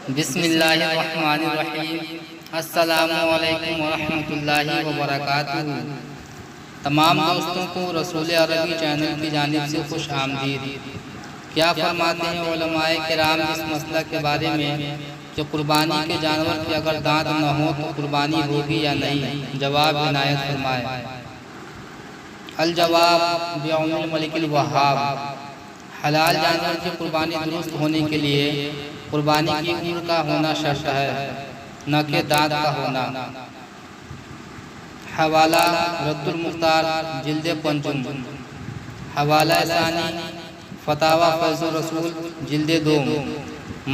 بسم اللہ الرحمن الرحیم۔ السلام علیکم ورحمۃ اللہ وبرکاتہ۔ تمام دوستوں کو رسول عربی چینل کی جانب سے خوش آمدید۔ کیا فرماتے ہیں علماء کرام اس مسئلہ کے بارے میں کہ قربانی کے جانور کے اگر دانت نہ ہوں تو قربانی ہوگی یا نہیں؟ جواب عنایت فرمائے۔ الجواب بعون الملک الوہاب۔ حلال جانور کی قربانی درست ہونے کے لیے قربانی کی عمر کا ہونا شرط ہے، نہ کہ دانت کا ہونا۔ حوالہ رد المختار جلد پنجم، حوالہ ثانی فتاوی فیض الرسول جلد دوم،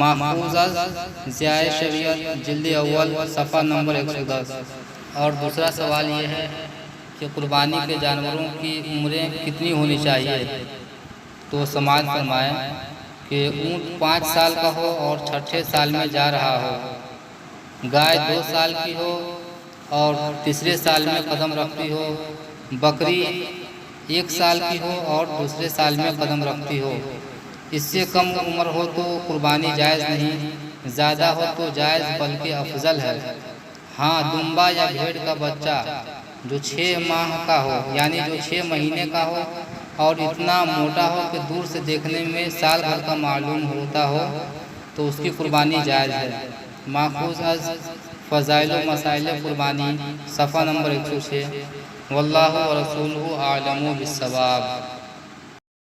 محفوظ از ضیاء شریعت جلد اول صفحہ نمبر 110۔ اور دوسرا سوال یہ ہے کہ قربانی کے جانوروں کی عمریں کتنی ہونی چاہیے؟ تو سماعت فرمائیں کہ اونٹ 5 سال کا ہو اور چھٹے سال میں جا رہا ہو، گائے 2 سال کی ہو اور تیسرے سال میں قدم رکھتی ہو، بکری 1 سال کی ہو اور دوسرے سال میں قدم رکھتی ہو۔ اس سے کم عمر ہو تو قربانی جائز نہیں، زیادہ ہو تو جائز بلکہ افضل ہے۔ ہاں، دمبا یا بھیڑ کا بچہ جو 6 ماہ کا ہو، یعنی جو 6 مہینے کا ہو اور اتنا موٹا ہو کہ دور سے دیکھنے میں سال بھر کا معلوم ہوتا ہو تو اس کی قربانی جائز ہے۔ محفوظ از فضائل و مسائل قربانی صفحہ نمبر 106۔ واللہ ورسولہ اعلم بالصواب۔